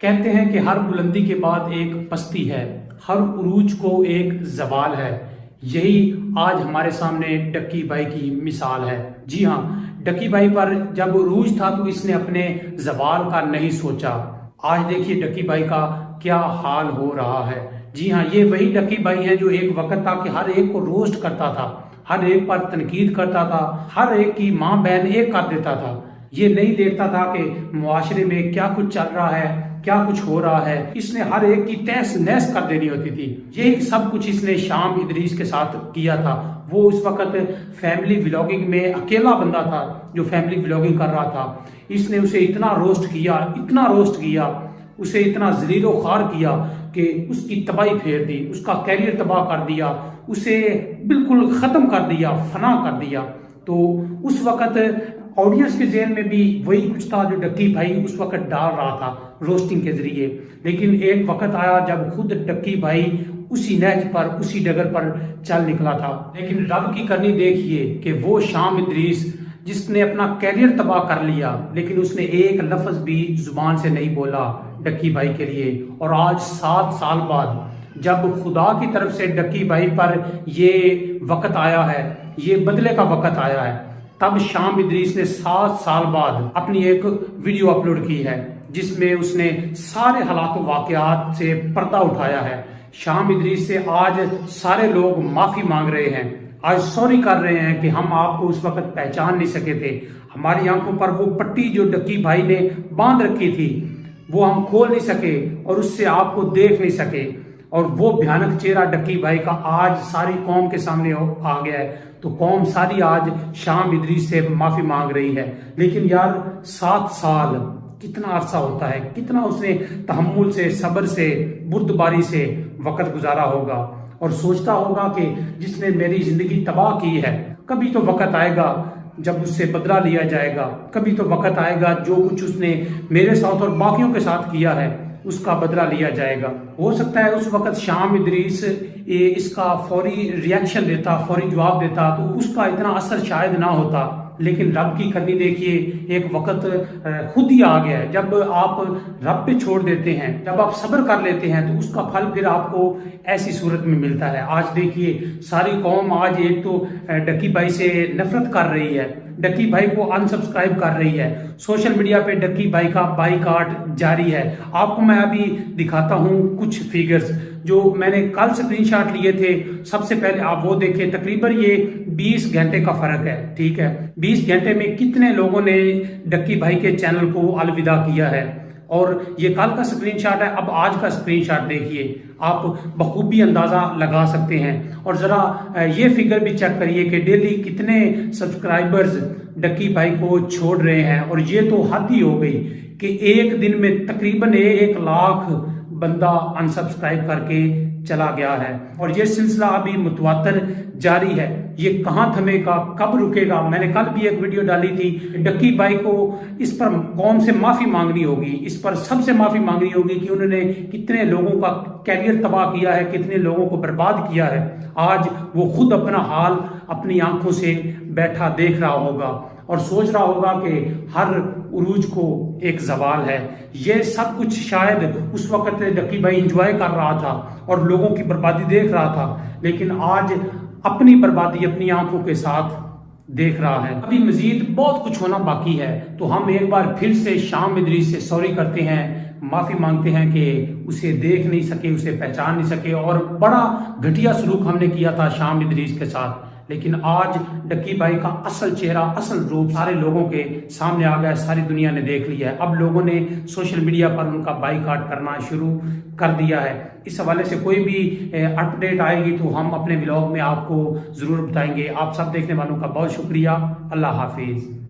کہتے ہیں کہ ہر بلندی کے بعد ایک پستی ہے، ہر عروج کو ایک زوال ہے۔ یہی آج ہمارے سامنے ڈکی بھائی کی مثال ہے۔ جی ہاں، ڈکی بھائی پر جب عروج تھا تو اس نے اپنے زوال کا نہیں سوچا۔ آج دیکھیے ڈکی بھائی کا کیا حال ہو رہا ہے۔ جی ہاں، یہ وہی ڈکی بھائی ہیں جو ایک وقت تھا کہ ہر ایک کو روسٹ کرتا تھا، ہر ایک پر تنقید کرتا تھا، ہر ایک کی ماں بہن ایک کر دیتا تھا۔ یہ نہیں دیکھتا تھا کہ معاشرے میں کیا کچھ چل رہا ہے، کیا کچھ ہو رہا ہے۔ اس نے ہر ایک کی تہس نہس کر دینی ہوتی تھی۔ یہ سب کچھ اس نے شام ادریس کے ساتھ کیا تھا۔ وہ اس وقت فیملی ولاگنگ میں اکیلا بندہ تھا جو فیملی ولاگنگ کر رہا تھا۔ اس نے اسے اتنا روسٹ کیا، اتنا روسٹ کیا، اسے اتنا ذلیل و خوار کیا کہ اس کی تباہی پھیر دی، اس کا کیریئر تباہ کر دیا، اسے بالکل ختم کر دیا، فنا کر دیا۔ تو اس وقت آڈینس کے ذہن میں بھی وہی کچھ تھا جو ڈکی بھائی اس وقت ڈال رہا تھا روسٹنگ کے ذریعے۔ لیکن ایک وقت آیا جب خود ڈکی بھائی اسی نہج پر، اسی ڈگر پر چل نکلا تھا۔ لیکن رب کی کرنی دیکھیے کہ وہ شام ادریس جس نے اپنا کیریئر تباہ کر لیا، لیکن اس نے ایک لفظ بھی زبان سے نہیں بولا ڈکی بھائی کے لیے۔ اور آج 7 سال بعد جب خدا کی طرف سے ڈکی بھائی پر یہ وقت آیا ہے، یہ بدلے کا وقت آیا ہے، تب شام ادریس نے 7 سال بعد اپنی ایک ویڈیو اپلوڈ کی ہے جس میں اس نے سارے حالات و واقعات سے پردہ اٹھایا ہے۔ شام ادریس سے آج سارے لوگ معافی مانگ رہے ہیں، آج سوری کر رہے ہیں کہ ہم آپ کو اس وقت پہچان نہیں سکے تھے۔ ہماری آنکھوں پر وہ پٹی جو ڈکی بھائی نے باندھ رکھی تھی وہ ہم کھول نہیں سکے اور اس سے آپ کو دیکھ نہیں سکے، اور وہ بھیانک چہرہ ڈکی بھائی کا آج ساری قوم کے سامنے آ گیا ہے۔ تو قوم ساری آج شام ادریس سے معافی مانگ رہی ہے۔ لیکن یار 7 سال کتنا عرصہ ہوتا ہے، کتنا اس نے تحمل سے، صبر سے، بردباری سے وقت گزارا ہوگا، اور سوچتا ہوگا کہ جس نے میری زندگی تباہ کی ہے، کبھی تو وقت آئے گا جب اس سے بدلہ لیا جائے گا، کبھی تو وقت آئے گا جو کچھ اس نے میرے ساتھ اور باقیوں کے ساتھ کیا ہے اس کا بدلہ لیا جائے گا۔ ہو سکتا ہے اس وقت شام ادریس اس کا فوری ریاکشن دیتا، فوری جواب دیتا تو اس کا اتنا اثر شاید نہ ہوتا۔ لیکن رب کی کرنی دیکھیے، ایک وقت خود ہی آ گیا ہے جب آپ رب پہ چھوڑ دیتے ہیں، جب آپ صبر کر لیتے ہیں تو اس کا پھل پھر آپ کو ایسی صورت میں ملتا ہے۔ آج دیکھیے ساری قوم آج ایک تو ڈکی بھائی سے نفرت کر رہی ہے، ڈکی بھائی کو انسبسکرائب کر رہی ہے، سوشل میڈیا پہ ڈکی بھائی کا بائیکاٹ جاری ہے۔ آپ کو میں ابھی دکھاتا ہوں کچھ فیگرز جو میں نے کل سکرین شاٹ لیے تھے۔ سب سے پہلے آپ وہ دیکھیں، تقریباً یہ 20 گھنٹے کا فرق ہے، ٹھیک ہے۔ 20 گھنٹے میں کتنے لوگوں نے ڈکی بھائی کے چینل کو الوداع کیا ہے، اور یہ کل کا سکرین شاٹ ہے۔ اب آج کا سکرین شاٹ دیکھیے، آپ بخوبی اندازہ لگا سکتے ہیں۔ اور ذرا یہ فگر بھی چیک کریے کہ ڈیلی کتنے سبسکرائبرز ڈکی بھائی کو چھوڑ رہے ہیں۔ اور یہ تو حد ہی ہو گئی کہ ایک دن میں تقریباً 1 لاکھ بندہ انسبسکرائب کر کے چلا گیا ہے، اور یہ سلسلہ ابھی متواتر جاری ہے۔ یہ کہاں تھمے گا، کب رکے گا؟ میں نے کل بھی ایک ویڈیو ڈالی تھی، ڈکی بھائی کو اس پر قوم سے معافی مانگنی ہوگی، اس پر سب سے معافی مانگنی ہوگی کہ انہوں نے کتنے لوگوں کا کیریئر تباہ کیا ہے، کتنے لوگوں کو برباد کیا ہے۔ آج وہ خود اپنا حال اپنی آنکھوں سے بیٹھا دیکھ رہا ہوگا اور سوچ رہا ہوگا کہ ہر عروج کو ایک زوال ہے۔ یہ سب کچھ شاید اس وقت ڈکی بھائی انجوائے کر رہا تھا اور لوگوں کی بربادی دیکھ رہا تھا، لیکن آج اپنی بربادی اپنی آنکھوں کے ساتھ دیکھ رہا ہے۔ ابھی مزید بہت کچھ ہونا باقی ہے، تو ہم ایک بار پھر سے شام ادریس سے سوری کرتے ہیں، معافی مانگتے ہیں کہ اسے دیکھ نہیں سکے، اسے پہچان نہیں سکے، اور بڑا گھٹیا سلوک ہم نے کیا تھا شام ادریس کے ساتھ۔ لیکن آج ڈکی بھائی کا اصل چہرہ، اصل روپ سارے لوگوں کے سامنے آ گیا ہے، ساری دنیا نے دیکھ لیا ہے۔ اب لوگوں نے سوشل میڈیا پر ان کا بائیکاٹ کرنا شروع کر دیا ہے۔ اس حوالے سے کوئی بھی اپڈیٹ آئے گی تو ہم اپنے ولاگ میں آپ کو ضرور بتائیں گے۔ آپ سب دیکھنے والوں کا بہت شکریہ۔ اللہ حافظ۔